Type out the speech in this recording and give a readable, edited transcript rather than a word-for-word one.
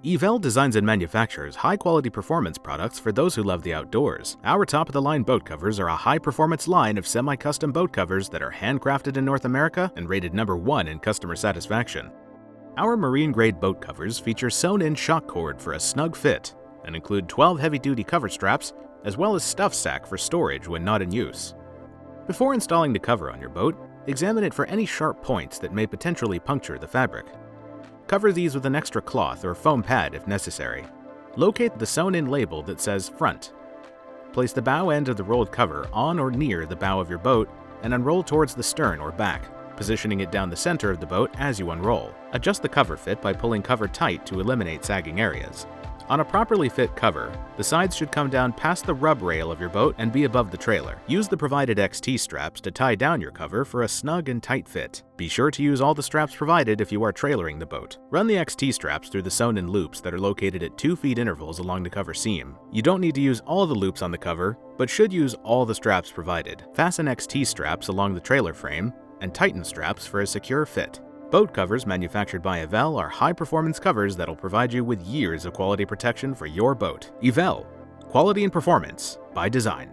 Eevelle designs and manufactures high-quality performance products for those who love the outdoors. Our top-of-the-line boat covers are a high-performance line of semi-custom boat covers that are handcrafted in North America and rated #1 in customer satisfaction. Our marine-grade boat covers feature sewn-in shock cord for a snug fit and include 12 heavy-duty cover straps as well as stuff sack for storage when not in use. Before installing the cover on your boat, examine it for any sharp points that may potentially puncture the fabric. Cover these with an extra cloth or foam pad if necessary. Locate the sewn-in label that says front. Place the bow end of the rolled cover on or near the bow of your boat and unroll towards the stern or back, positioning it down the center of the boat as you unroll. Adjust the cover fit by pulling cover tight to eliminate sagging areas. On a properly fit cover, the sides should come down past the rub rail of your boat and be above the trailer. Use the provided XT straps to tie down your cover for a snug and tight fit. Be sure to use all the straps provided if you are trailering the boat. Run the XT straps through the sewn-in loops that are located at 2 feet intervals along the cover seam. You don't need to use all the loops on the cover, but should use all the straps provided. Fasten XT straps along the trailer frame and tighten straps for a secure fit. Boat covers manufactured by Eevelle are high-performance covers that'll provide you with years of quality protection for your boat. Eevelle, quality and performance by design.